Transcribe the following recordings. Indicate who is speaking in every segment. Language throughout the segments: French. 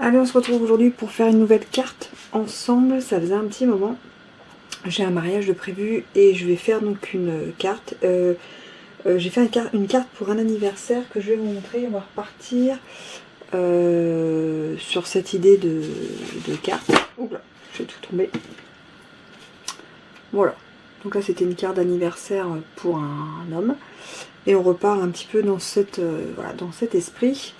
Speaker 1: Allez, on se retrouve aujourd'hui pour faire une nouvelle carte ensemble. Ça faisait un petit moment. J'ai un mariage de prévu et je vais faire donc une carte. J'ai fait une carte pour un anniversaire que je vais vous montrer. On va repartir sur cette idée de carte. Oups là, je vais tout tomber. Voilà. Donc là, c'était une carte d'anniversaire pour un homme. Et on repart un petit peu dans, voilà, dans cet esprit.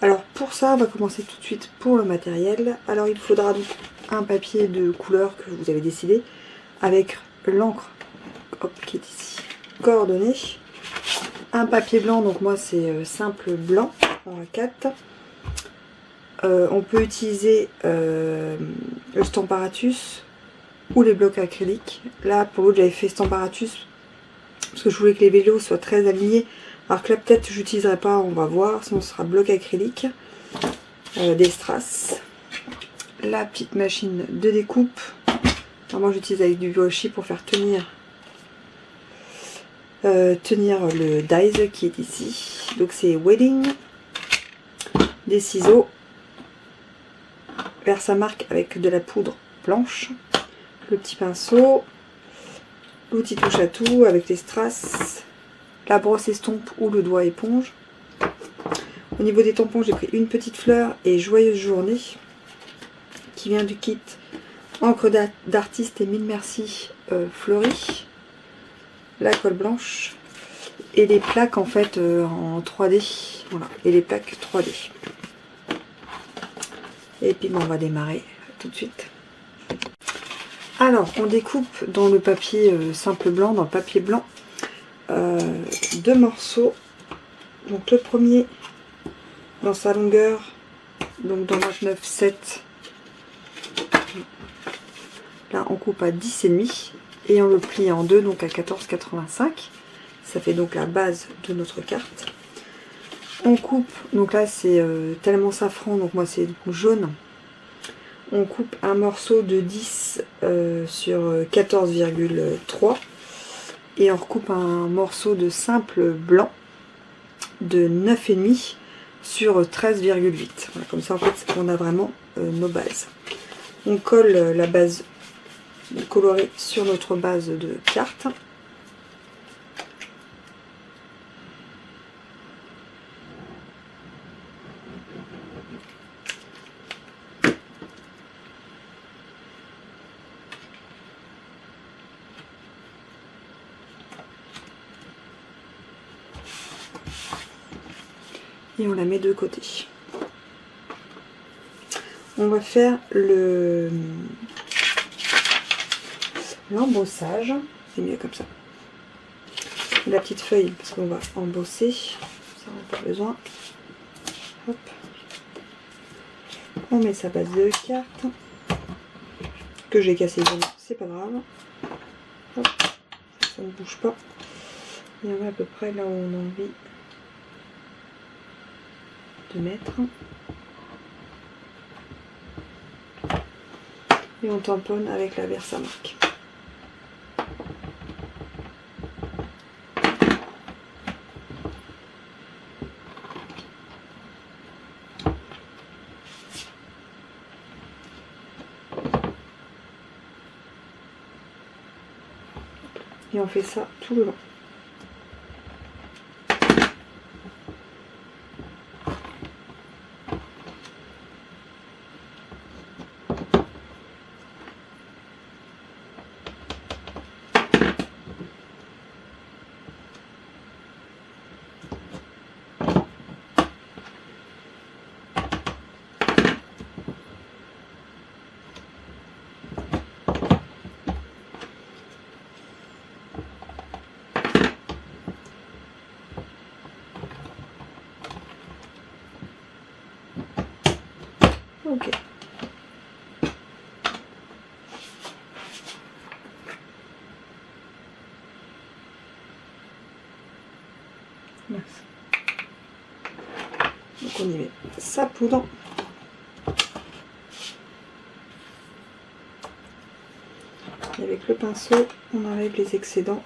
Speaker 1: Alors pour ça, on va commencer tout de suite pour le matériel. Alors il faudra donc un papier de couleur que vous avez décidé, avec l'encre qui est ici coordonnée. Un papier blanc, donc moi c'est simple blanc en A4. On peut utiliser le Stamparatus ou les blocs acryliques. Là pour l'autre j'avais fait Stamparatus parce que je voulais que les vélos soient très alignés. Alors que là peut-être je n'utiliserai pas, on va voir, sinon ce sera bloc acrylique, des strass, la petite machine de découpe. Alors moi j'utilise avec du washi pour faire tenir le dies qui est ici. Donc c'est Wedding, des ciseaux, Versamark avec de la poudre blanche, le petit pinceau, l'outil touche à tout avec les strass, la brosse estompe ou le doigt éponge. Au niveau des tampons, j'ai pris une petite fleur et joyeuse journée qui vient du kit encre d'artiste et mille merci fleurie, la colle blanche et les plaques en fait en 3D. Voilà, et les plaques 3D. Et puis bon, on va démarrer tout de suite. Alors, on découpe dans le papier simple blanc, dans le papier blanc, deux morceaux. Donc le premier dans sa longueur, donc dans 29,7, là on coupe à 10,5 et on le plie en deux, donc à 14,85. Ça fait donc la base de notre carte. On coupe, donc là c'est tellement safran, donc moi c'est jaune. On coupe un morceau de 10 sur 14,3 et on recoupe un morceau de simple blanc de 9,5 sur 13,8. Voilà, comme ça en fait on a vraiment nos bases. On colle la base colorée sur notre base de carte. Et on la met de côté. On va faire l'embossage. C'est mieux comme ça. La petite feuille, parce qu'on va embosser. Ça, on n'a pas besoin. Hop. On met sa base de carte. Que j'ai cassé, c'est pas grave. Hop. Ça ne bouge pas. Et on va à peu près là où on a envie de mettre. Et on tamponne avec la Versamark. Et on fait ça tout le long. Ok. Merci. Donc on y met sa poudre. Et avec le pinceau, on enlève les excédents.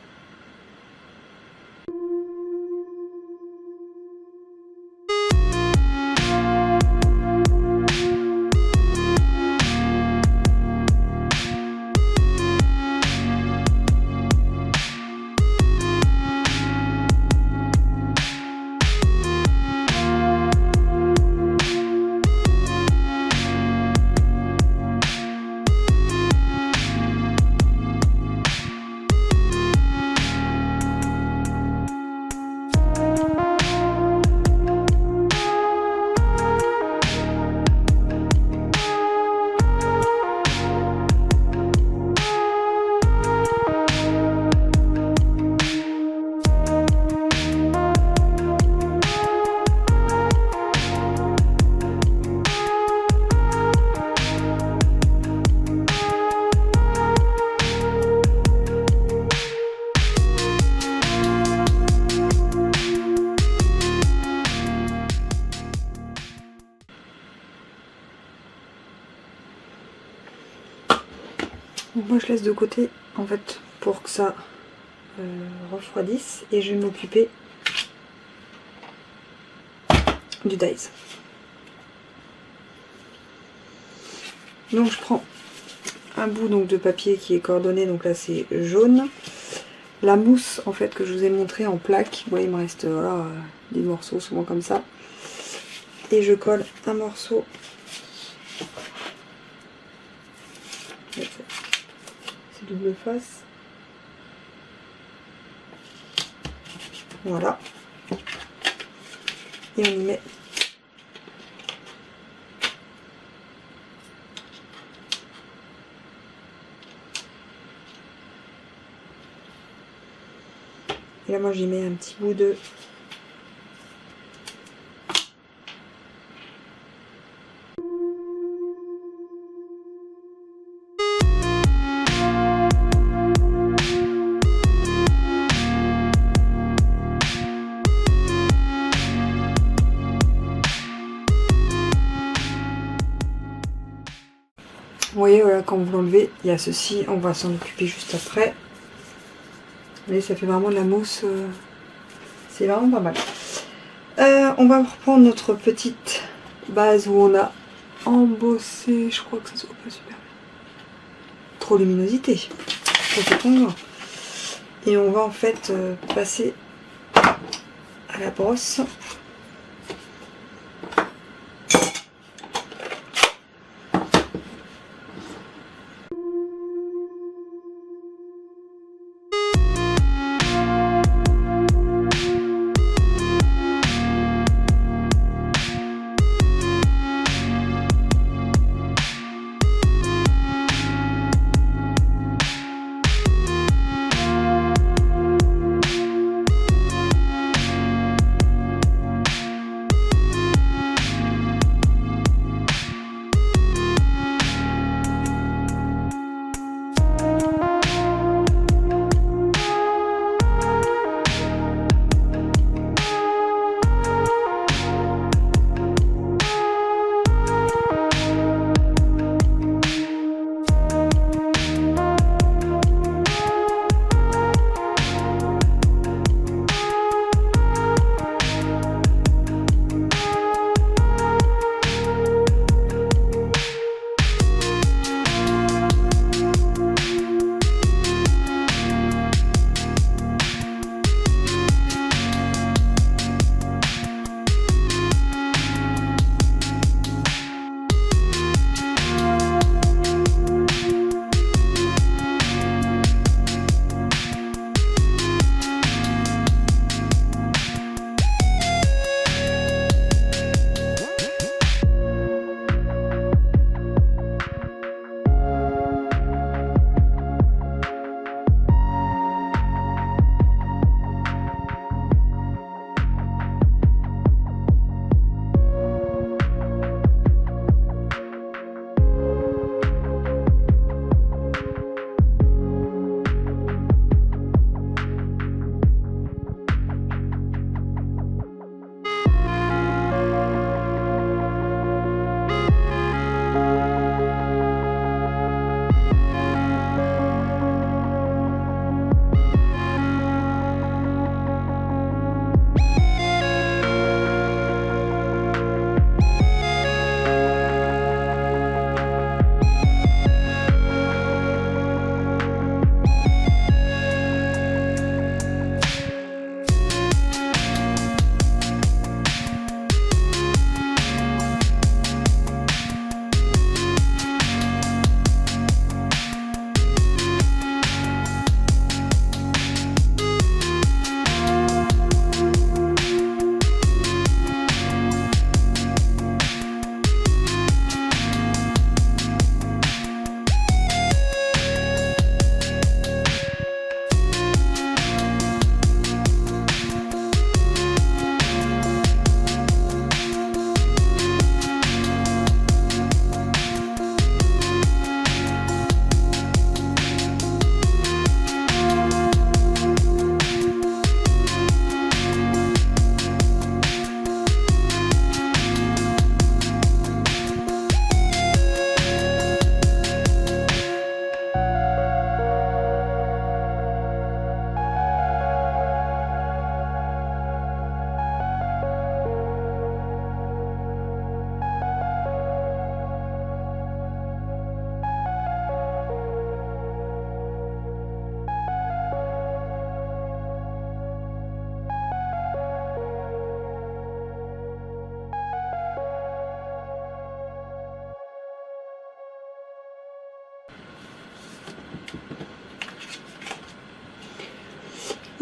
Speaker 1: moi je laisse de côté en fait pour que ça refroidisse et je vais m'occuper du dies. Donc je prends un bout donc de papier qui est coordonné, donc là c'est jaune. La mousse en fait que je vous ai montré en plaques, ouais, il me reste voilà, des morceaux souvent comme ça. Et je colle un morceau. C'est double face. Voilà. Et on y met et là moi j'y mets un petit bout de vous voyez, voilà, quand vous l'enlevez, il y a ceci, on va s'en occuper juste après. Mais ça fait vraiment de la mousse, c'est vraiment pas mal. On va reprendre notre petite base où on a embossé, je crois que ça se voit pas super bien. Trop luminosité, trop fécond. Et on va en fait passer à la brosse.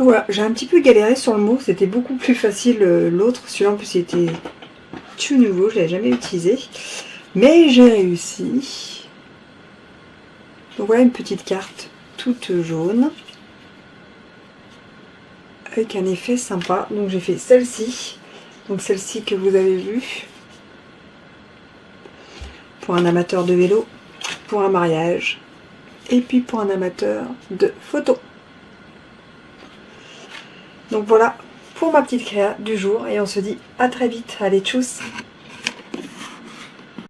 Speaker 1: Voilà, j'ai un petit peu galéré sur le mot, c'était beaucoup plus facile l'autre. Celui-là en plus il était tout nouveau, je l'avais jamais utilisé. Mais j'ai réussi. Donc voilà une petite carte toute jaune. Avec un effet sympa. Donc j'ai fait celle-ci. Donc celle-ci que vous avez vue. Pour un amateur de vélo. Pour un mariage. Et puis pour un amateur de photo. Donc voilà pour ma petite créa du jour. Et on se dit à très vite. Allez, tchuss!